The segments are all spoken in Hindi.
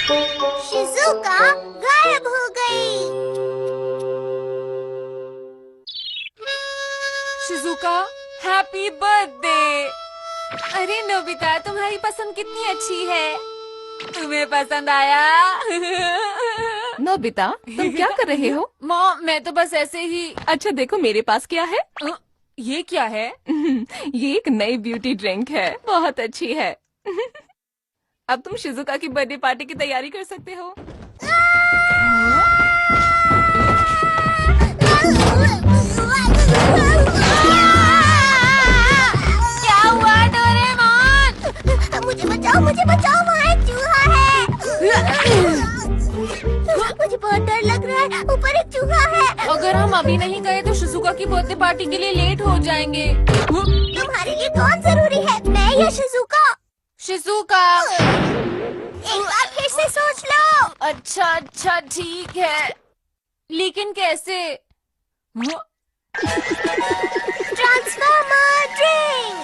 शिज़ुका गायब हो गई। Shizuka, happy birthday. अरे नोबिता, तुम्हारी पसंद कितनी अच्छी है। तुम्हें पसंद आया? नोबिता, तुम क्या कर रहे हो? मॉम, मैं तो बस ऐसे ही। अच्छा देखो मेरे पास क्या है। ये क्या है? ये एक नई ब्यूटी ड्रिंक है, बहुत अच्छी है। अब तुम शिजुका की बर्थडे पार्टी की तैयारी कर सकते हो। क्या हुआ डोरेमोन? मुझे बचाओ, वहाँ एक चूहा है। मुझे बहुत डर लग रहा है, ऊपर एक चूहा है। अगर हम अभी नहीं गए तो शिजुका की बर्थडे पार्टी के लिए लेट हो जाएंगे। तुम्हारे लिए कौन जरूरी है, मैं या शिज़ुका? शिजुका। एक बार फिर से सोच लो। अच्छा ठीक है, लेकिन कैसे? Transformer drink.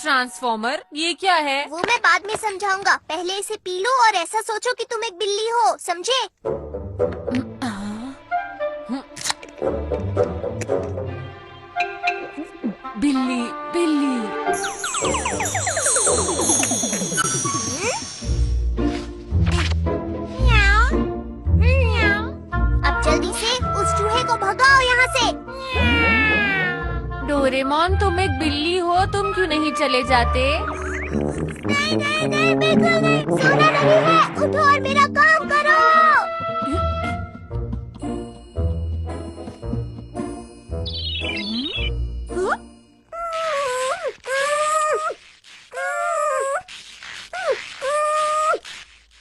ट्रांसफॉर्मर? ये क्या है? वो मैं बाद में समझाऊंगा, पहले इसे पी लो और ऐसा सोचो कि तुम एक बिल्ली हो, समझे? बिल्ली बिल्ली। अब जल्दी से उस चूहे को भगाओ यहाँ से। डोरेमोन, तुम एक बिल्ली हो, तुम क्यों नहीं चले जाते? नहीं, बिल्कुल नहीं, सोना नहीं है, उठो और मेरा काम करो।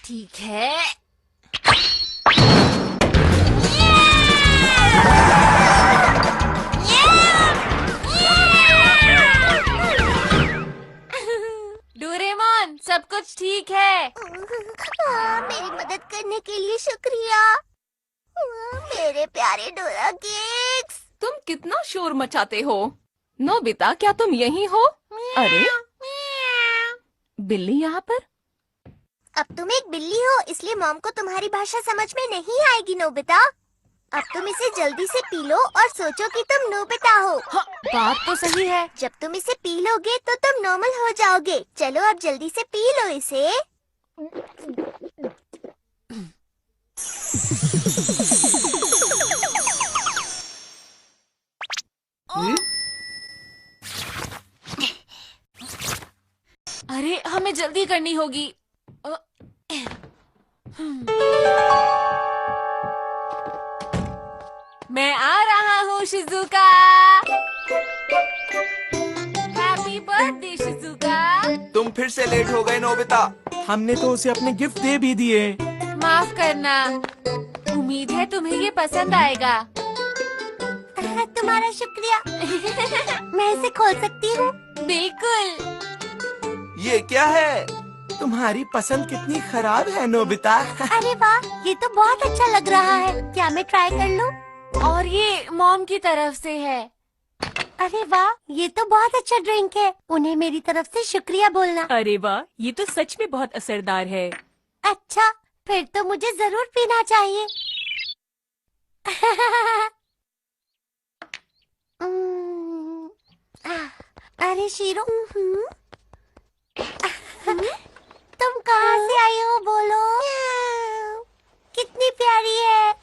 ठीक है। डोरेमोन, सब कुछ ठीक है? मेरी मदद करने के लिए शुक्रिया, मेरे प्यारे डोरा केक्स। तुम कितना शोर मचाते हो। नोबिता, क्या तुम यहीं हो? अरे बिल्ली यहाँ पर? अब तुम एक बिल्ली हो, इसलिए मॉम को तुम्हारी भाषा समझ में नहीं आएगी नोबिता। अब तुम इसे जल्दी से पी लो और सोचो कि तुम नोबिता हो। हाँ, बात तो सही है। जब तुम इसे पी लोगे तो तुम नॉर्मल हो जाओगे। चलो अब जल्दी से पी लो इसे। अरे हमें जल्दी करनी होगी। मैं आ रहा हूँ शिजुका। Happy birthday Shizuka. तुम फिर से लेट हो गए नोबिता। हमने तो उसे अपने गिफ्ट दे भी दिए। माफ करना, उम्मीद है तुम्हें ये पसंद आएगा। तुम्हारा शुक्रिया। मैं इसे खोल सकती हूँ? बिल्कुल। ये क्या है? तुम्हारी पसंद कितनी खराब है नोबिता। अरे वाह, ये तो बहुत अच्छा लग रहा है। क्या मैं ट्राई कर लूँ? और ये मॉम की तरफ से है। अरे वाह, ये तो बहुत अच्छा ड्रिंक है। उन्हें मेरी तरफ से शुक्रिया बोलना। अरे वाह, ये तो सच में बहुत असरदार है। अच्छा, फिर तो मुझे जरूर पीना चाहिए। अरे शीरो, तुम कहाँ से आई हो, बोलो। कितनी प्यारी है।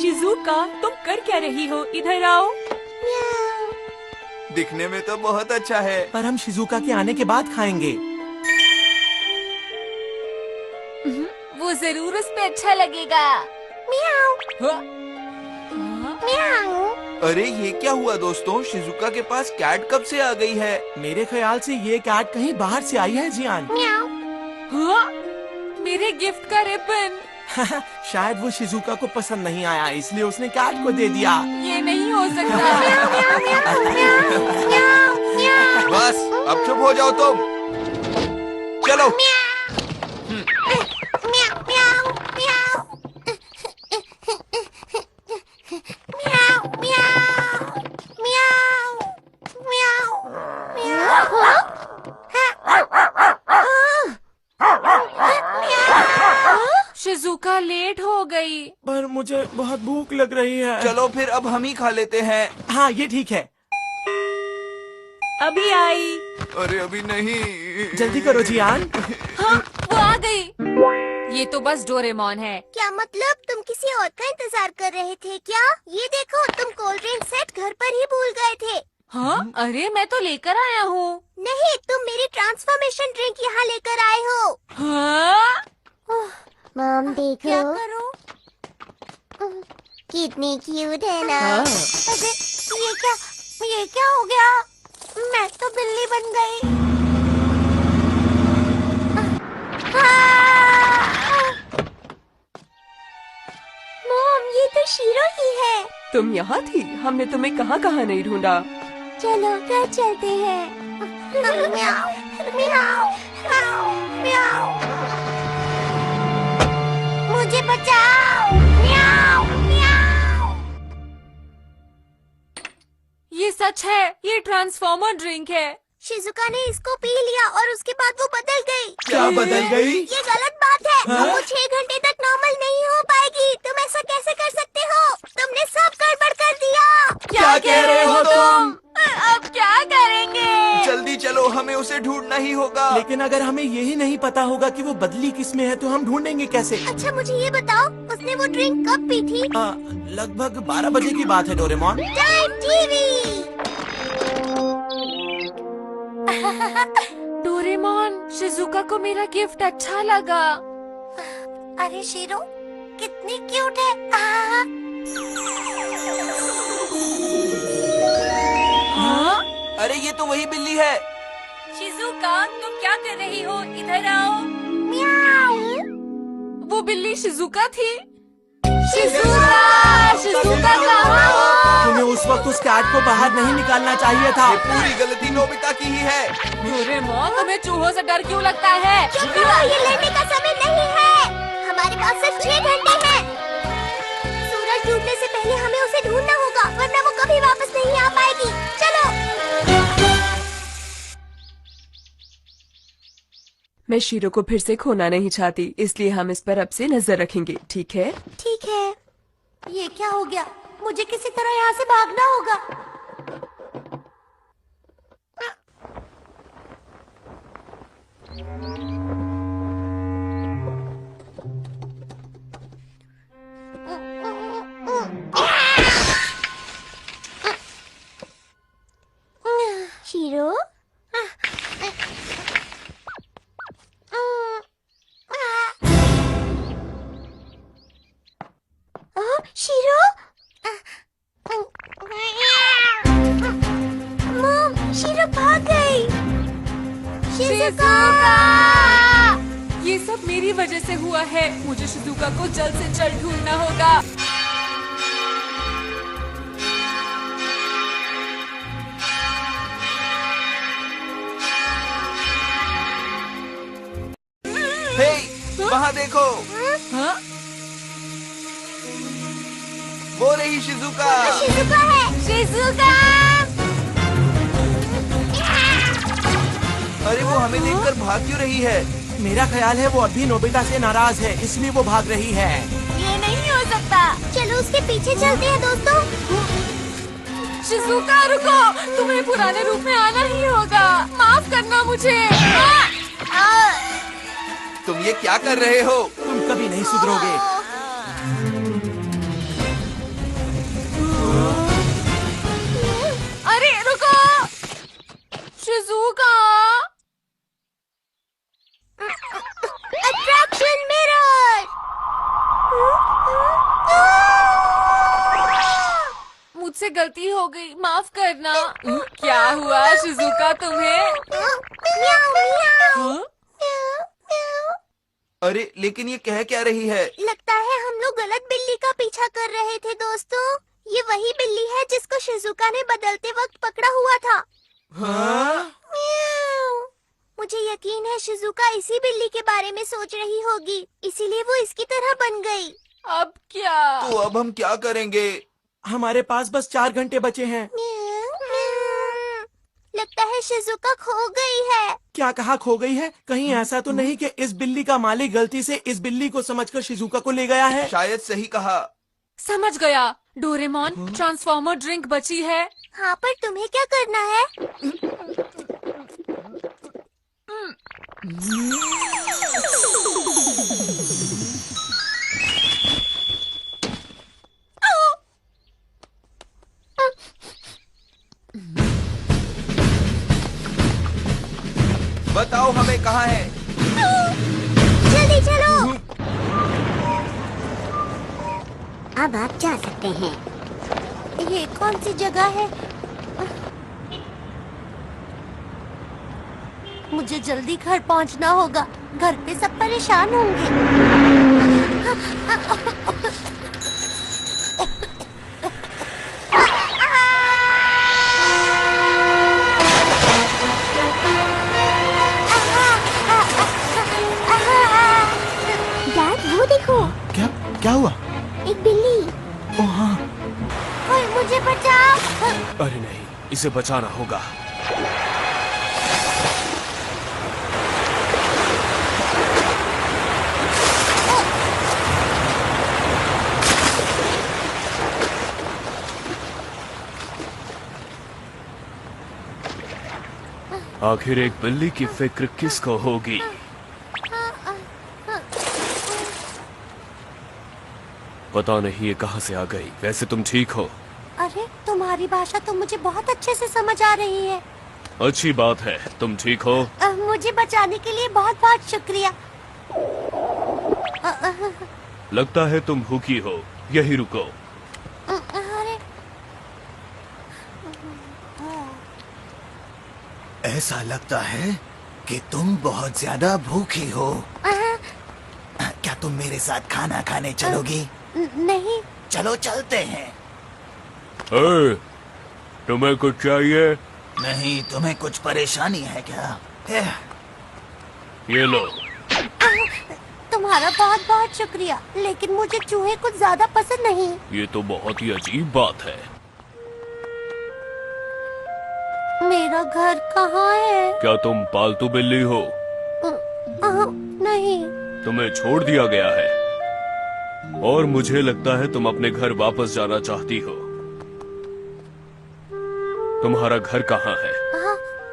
शिजुका, तुम कर क्या रही हो? इधर आओ। दिखने में तो बहुत अच्छा है, पर हम शिजुका के आने के बाद खाएंगे। वो जरूर उस पे अच्छा लगेगा। म्याऊ, म्याऊ। अरे ये क्या हुआ दोस्तों? शिजुका के पास कैट कब से आ गई है? मेरे ख्याल से ये कैट कहीं बाहर से आई है जियान। म्याऊ। हाँ? मेरे गिफ्ट का रिबन। शायद वो शिजुका को पसंद नहीं आया, इसलिए उसने कैट को दे दिया। ये नहीं हो सकता। बस अब चुप हो जाओ तुम। चलो। मुझे बहुत भूख लग रही है। चलो फिर अब हम ही खा लेते हैं। हाँ ये ठीक है। अभी आई। अरे अभी नहीं। जल्दी करो जियान। हाँ, वो आ गई। ये तो बस डोरेमोन है। क्या मतलब तुम किसी और का इंतजार कर रहे थे क्या? ये देखो तुम कोल्ड ड्रिंक सेट घर पर ही भूल गए थे। हाँ, अरे मैं तो लेकर आया हूँ। नहीं, तुम मेरी ट्रांसफॉर्मेशन ड्रिंक यहाँ लेकर आए हो। हाँ? मॉम देखो। क्या करूं? कितनी क्यूट है ना। अरे ये क्या हो गया? मैं तो बिल्ली बन गई। मॉम ये तो शीरो ही है। तुम यहाँ थी? हमने तुम्हें कहाँ कहाँ नहीं ढूंढा। चलो घर चलते हैं। म्याऊ, म्याऊ, म्याऊ, म्याऊ। मुझे बचाओ। म्याऊ, म्याऊ। ये सच है, ये ट्रांसफॉर्मर ड्रिंक है। शिजुका ने इसको पी लिया और उसके बाद वो बदल गई। क्या बदल गई? ये गलत बात है। वो 6 घंटे तक नॉर्मल नहीं हो पाएगी। तुम ऐसा कैसे कर सकते हो? तुमने सब गड़बड़ कर दिया। क्या कह रहे हो तुम? अब क्या करेंगे? जल्दी चलो, हमें उसे ढूंढना ही होगा। लेकिन अगर हमें यही नहीं पता होगा कि वो बदली किस में है तो हम ढूंढेंगे कैसे? अच्छा मुझे ये बताओ, उसने वो ड्रिंक कब पी थी? लगभग 12 बजे की बात है Doraemon. Time TV. Doraemon, Shizuka को मेरा गिफ्ट अच्छा लगा। अरे शीरो कितनी क्यूट है। हाँ? अरे ये तो वही बिल्ली है। शिजुका, तुम क्या कर रही हो? इधर आओ। म्याऊ। वो बिल्ली शिजुका थी। शिजुका कहाँ हो? तुम्हें उस वक्त उस कैट को बाहर नहीं निकालना चाहिए था। ये पूरी गलती नोबिता की ही है। डोरेमोन, तुम्हें चूहों से डर क्यों लगता है? चुप करो, ये लेने का समय नहीं है। हमारे पास सिर्फ 6 घंटे हैं। सूरज डूबने से पहले हमें उसे ढूंढना होगा, वरना वो कभी वापस नहीं आ पाएगी। चलो। मैं शीरो को फिर से खोना नहीं चाहती, इसलिए हम इस पर अब से नजर रखेंगे, ठीक है? ठीक है। ये क्या हो गया? मुझे किसी तरह यहाँ से भागना होगा। शीरो? शीरो? मॉम, शीरो भाग गई। शिजुका! ये सब मेरी वजह से हुआ है। मुझे शिजुका को जल्द से जल्द ढूंढना होगा। हे, वहाँ देखो। हाँ? वो रही शिजुका। शिजुका है। शिजुका! अरे वो हमें देखकर भाग क्यों रही है? मेरा ख्याल है वो अभी नोबिता से नाराज है, इसलिए वो भाग रही है। ये नहीं हो सकता। चलो उसके पीछे चलते हैं दोस्तों। शिजुका रुको, तुम्हें पुराने रूप में आना ही होगा। माफ करना मुझे। तुम ये क्या कर रहे हो? तुम कभी नहीं सुधरोगे। अरे रुको, शिजुका। Attraction mirror. मुझसे गलती हो गई, माफ करना। क्या हुआ शिजुका तुम्हें? म्याऊ, म्याऊ। हाँ? अरे लेकिन ये कह क्या रही है? लगता है हम लोग गलत बिल्ली का पीछा कर रहे थे दोस्तों। ये वही बिल्ली है जिसको शिजुका ने बदलते वक्त पकड़ा हुआ था। हाँ? म्याऊ। मुझे यकीन है शिजुका इसी बिल्ली के बारे में सोच रही होगी, इसीलिए वो इसकी तरह बन गई। अब क्या? तो अब हम क्या करेंगे? हमारे पास बस 4 घंटे बचे हैं। लगता है शिजुका खो गई है। क्या कहा खो गई है? कहीं ऐसा तो नहीं कि इस बिल्ली का मालिक गलती से इस बिल्ली को समझकर शिजुका को ले गया है? शायद सही कहा। समझ गया। डोरेमोन, ट्रांसफॉर्मर ड्रिंक बची है। हाँ, पर तुम्हें क्या करना है? बताओ हमें कहाँ है? जल्दी चलो। अब आप जा सकते हैं। ये कौन सी जगह है? मुझे जल्दी घर पहुंचना होगा। घर पे सब परेशान होंगे। डैड, वो देखो, क्या क्या हुआ? एक बिल्ली। ओ हाँ। ओए, मुझे बचाओ। अरे नहीं, इसे बचाना होगा। आखिर एक बिल्ली की फिक्र किसको होगी? पता नहीं ये कहाँ से आ गई। वैसे तुम ठीक हो? अरे, तुम्हारी भाषा तो मुझे बहुत अच्छे से समझ आ रही है। अच्छी बात है। तुम ठीक हो? मुझे बचाने के लिए बहुत बहुत शुक्रिया। लगता है तुम भूखी हो। यही रुको। अरे, ऐसा लगता है कि तुम बहुत ज्यादा भूखी हो। क्या तुम मेरे साथ खाना खाने चलोगी? नहीं। चलो चलते हैं। तुम्हें कुछ चाहिए? नहीं, तुम्हें कुछ परेशानी है क्या? ये लो। तुम्हारा बहुत बहुत शुक्रिया, लेकिन मुझे चूहे कुछ ज्यादा पसंद नहीं। ये तो बहुत ही अजीब बात है। मेरा घर कहाँ है? क्या तुम पालतू बिल्ली हो? नहीं। तुम्हें छोड़ दिया गया है और मुझे लगता है तुम अपने घर वापस जाना चाहती हो। तुम्हारा घर कहाँ है?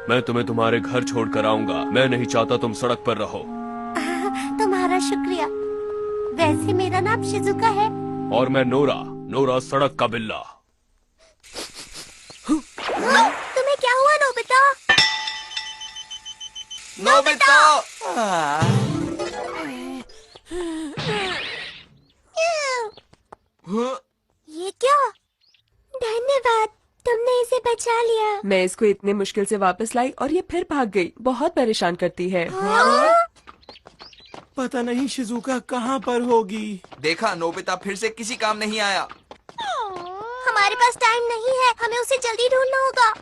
मैं तुम्हें तुम्हारे घर छोड़कर आऊंगा। मैं नहीं चाहता तुम सड़क पर रहो। तुम्हारा शुक्रिया। वैसे मेरा नाम शिजुका है। और मैं नोरा सड़क का बिल्ला। तुम्हें क्या हुआ, नोबिता? नोबिता! ये क्या? धन्यवाद, तुमने इसे बचा लिया। मैं इसको इतने मुश्किल से वापस लाई और ये फिर भाग गई। बहुत परेशान करती है। पता नहीं शिजुका कहाँ पर होगी। देखा, नोबिता फिर से किसी काम नहीं आया। हमारे पास टाइम नहीं है, हमें उसे जल्दी ढूंढना होगा।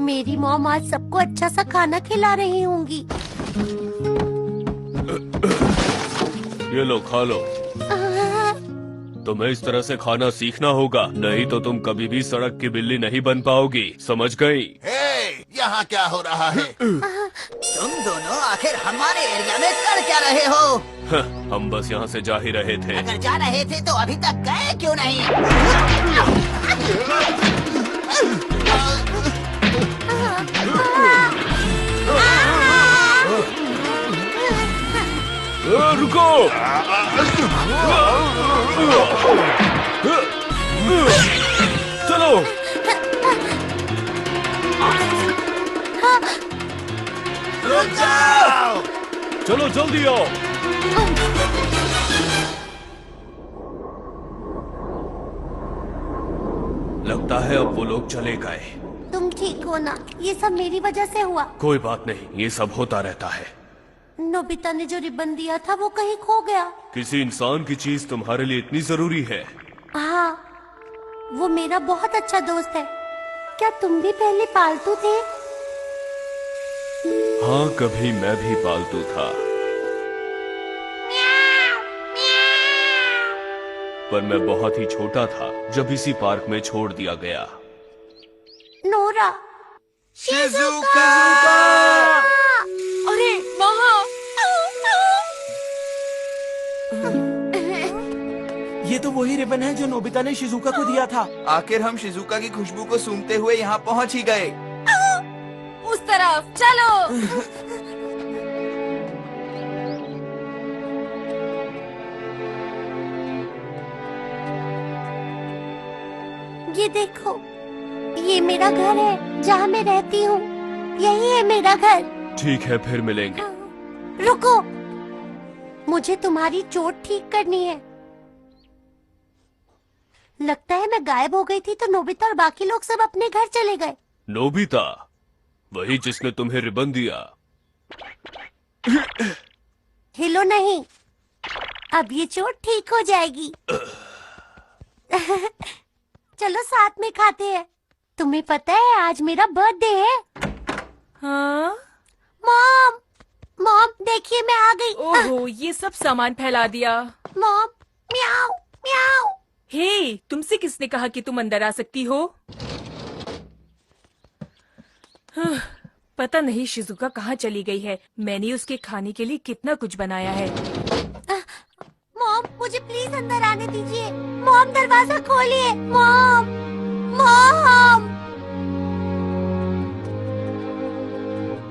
मेरी मॉम आज सबको अच्छा सा खाना खिला रही होंगी। ये लो, खा लो। तुम्हें इस तरह से खाना सीखना होगा, नहीं तो तुम कभी भी सड़क की बिल्ली नहीं बन पाओगी। समझ गई? यहाँ क्या हो रहा है? तुम दोनों आखिर हमारे एरिया में कर क्या रहे हो? हम बस यहाँ से जा ही रहे थे। अगर जा रहे थे तो अभी तक गए क्यों नहीं? रुको! चलो! रुक जाओ! चलो जल्दी आओ। लगता है अब वो लोग चले गए। तुम ठीक हो ना? ये सब मेरी वजह से हुआ। कोई बात नहीं, ये सब होता रहता है। नोबिता ने जो रिबन दिया था वो कहीं खो गया। किसी इंसान की चीज तुम्हारे लिए इतनी जरूरी है? हाँ, वो मेरा बहुत अच्छा दोस्त है। क्या तुम भी पहले पालतू थे? हाँ, कभी मैं भी पालतू था, पर मैं बहुत ही छोटा था जब इसी पार्क में छोड़ दिया गया। नोरा। शिजुका! अरे महा, ये तो वही रिबन है जो नोबिता ने शिजुका को दिया था। आखिर हम शिजुका की खुशबू को सूंघते हुए यहाँ पहुँच ही गए। उस तरफ चलो। ये देखो, ये मेरा घर है जहाँ मैं रहती हूँ। यही है मेरा घर। ठीक है, फिर मिलेंगे। रुको, मुझे तुम्हारी चोट ठीक करनी है। लगता है मैं गायब हो गई थी तो नोबिता और बाकी लोग सब अपने घर चले गए। नोबिता, वही जिसने तुम्हें रिबन दिया। हिलो नहीं, अब ये चोट ठीक हो जाएगी। चलो साथ में खाते हैं। तुम्हें पता है आज मेरा बर्थडे है। हाँ? मॉम, मॉम देखिए मैं आ गई। ओहो, ये सब सामान फैला दिया। मॉम, म्याऊ म्याऊ। हे, तुमसे किसने कहा कि तुम अंदर आ सकती हो? पता नहीं शिजुका कहाँ चली गई है। मैंने उसके खाने के लिए कितना कुछ बनाया है। मॉम, मुझे प्लीज अंदर आने दीजिए। मॉम, दरवाजा खोलिए। Mom, mom.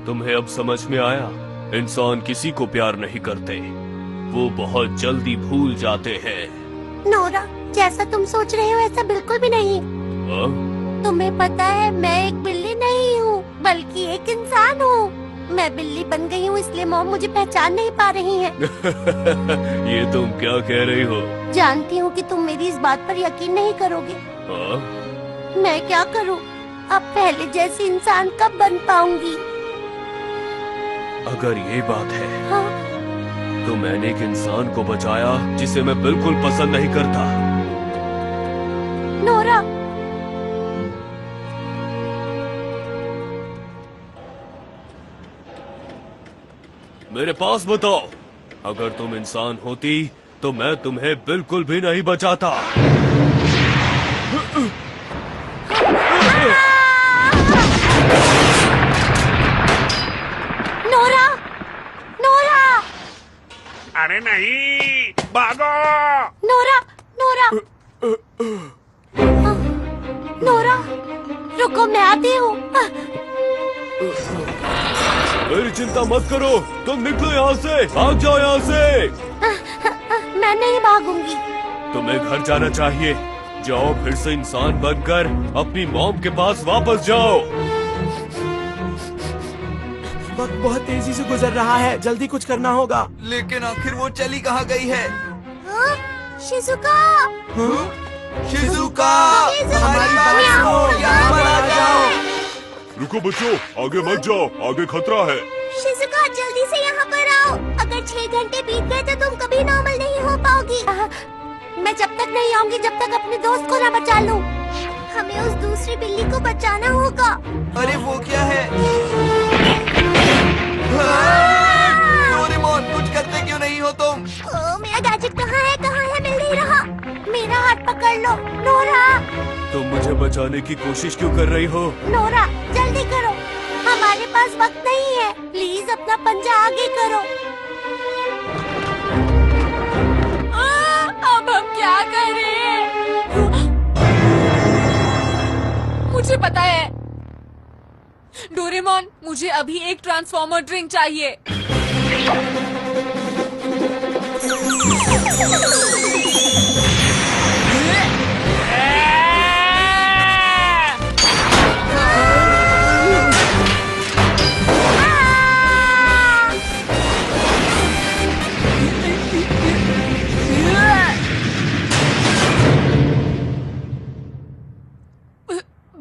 तुम्हें अब समझ में आया? इंसान किसी को प्यार नहीं करते, वो बहुत जल्दी भूल जाते हैं। नोरा, जैसा तुम सोच रहे हो ऐसा बिल्कुल भी नहीं। हाँ? तुम्हें पता है मैं एक बिल्ली नहीं हूँ बल्कि एक इंसान हूँ। मैं बिल्ली बन गई हूँ इसलिए मॉम मुझे पहचान नहीं पा रही हैं। ये तुम क्या कह रही हो? जानती हूँ कि तुम मेरी इस बात पर यकीन नहीं करोगे। हाँ? मैं क्या करूँ? अब पहले जैसी इंसान कब बन पाऊंगी? अगर ये बात है हाँ? तो मैंने एक इंसान को बचाया जिसे मैं बिल्कुल पसंद नहीं करता। नोरा, मेरे पास बताओ, अगर तुम इंसान होती तो मैं तुम्हें बिल्कुल भी नहीं बचाता। नोरा, नोरा, अरे नहीं, भागो! नोरा, नोरा, नोरा, रुको मैं आती हूँ। मेरी चिंता मत करो, तुम निकलो यहाँ से, भाग जाओ यहाँ से। मैं नहीं भागूंगी। तुम्हें घर जाना चाहिए। जाओ फिर से इंसान बनकर अपनी मॉम के पास वापस जाओ। वक्त बहुत तेजी से गुजर रहा है, जल्दी कुछ करना होगा। लेकिन आखिर वो चली कहाँ गई है? हाँ? Shizuka, Shizuka! शिजुका! हमारी बात म्याऊ! सुनो, यहाँ पर आ जाओ। रुको बच्चों, आगे मत जाओ, आगे खतरा है। शिजुका जल्दी से यहाँ पर आओ। अगर 6 घंटे बीत गए तो तुम कभी नॉर्मल नहीं हो पाओगी। मैं जब तक नहीं आऊंगी जब तक अपने दोस्त को ना बचा लूं। हमें उस दूसरी बिल्ली को बचाना होगा। अरे वो क्या है? डोरेमोन, कुछ करते क्यों नहीं हो तुम? मेरा गैजेट कहाँ है मिल नहीं रहा। मेरा हाथ पकड़ लो नोरा। तुम मुझे बचाने की कोशिश क्यों कर रही हो? नोरा जल्दी करो, हमारे पास वक्त नहीं है। प्लीज अपना पंजा आगे करो। अब हम क्या करें? मुझे पता है। डोरेमोन, मुझे अभी एक ट्रांसफॉर्मर ड्रिंक चाहिए।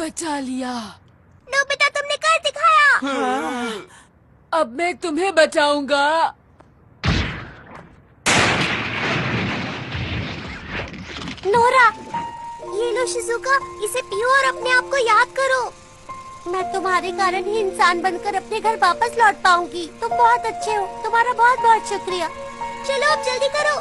बचा लिया। नोबिता, तुमने कर दिखाया। अब मैं तुम्हें बचाऊंगा। नोरा, ये लो शिजुका, इसे पियो और अपने आप को याद करो। मैं तुम्हारे कारण ही इंसान बनकर अपने घर वापस लौट पाऊंगी। तुम बहुत अच्छे हो, तुम्हारा बहुत बहुत शुक्रिया। चलो अब जल्दी करो।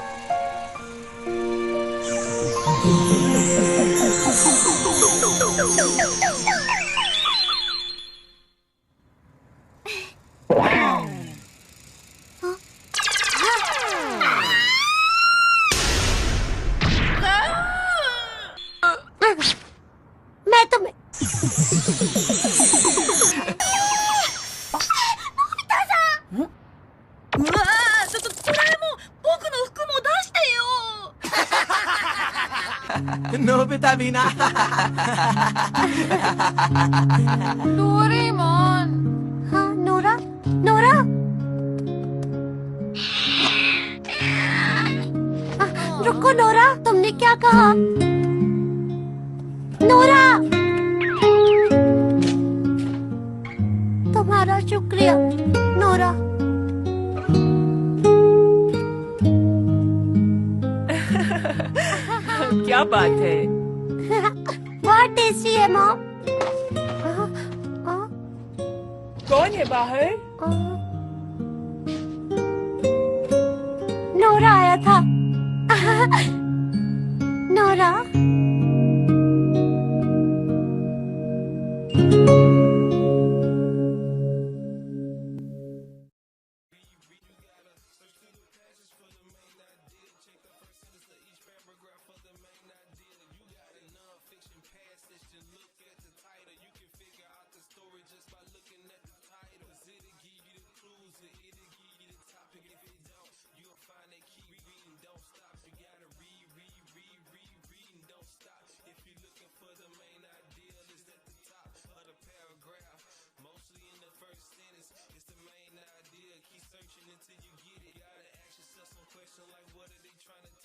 मिलता भी ना। डोरेमोन। हाँ नोरा, नोरा। रुको नोरा, तुमने क्या कहा? नोरा, तुम्हारा शुक्रिया नोरा। क्या बात है? बहुत टेस्टी है मॉम। कौन है बाहर? नोरा आया था। Nora. Searching until you get it. Gotta ask yourself some question like, what are they trying to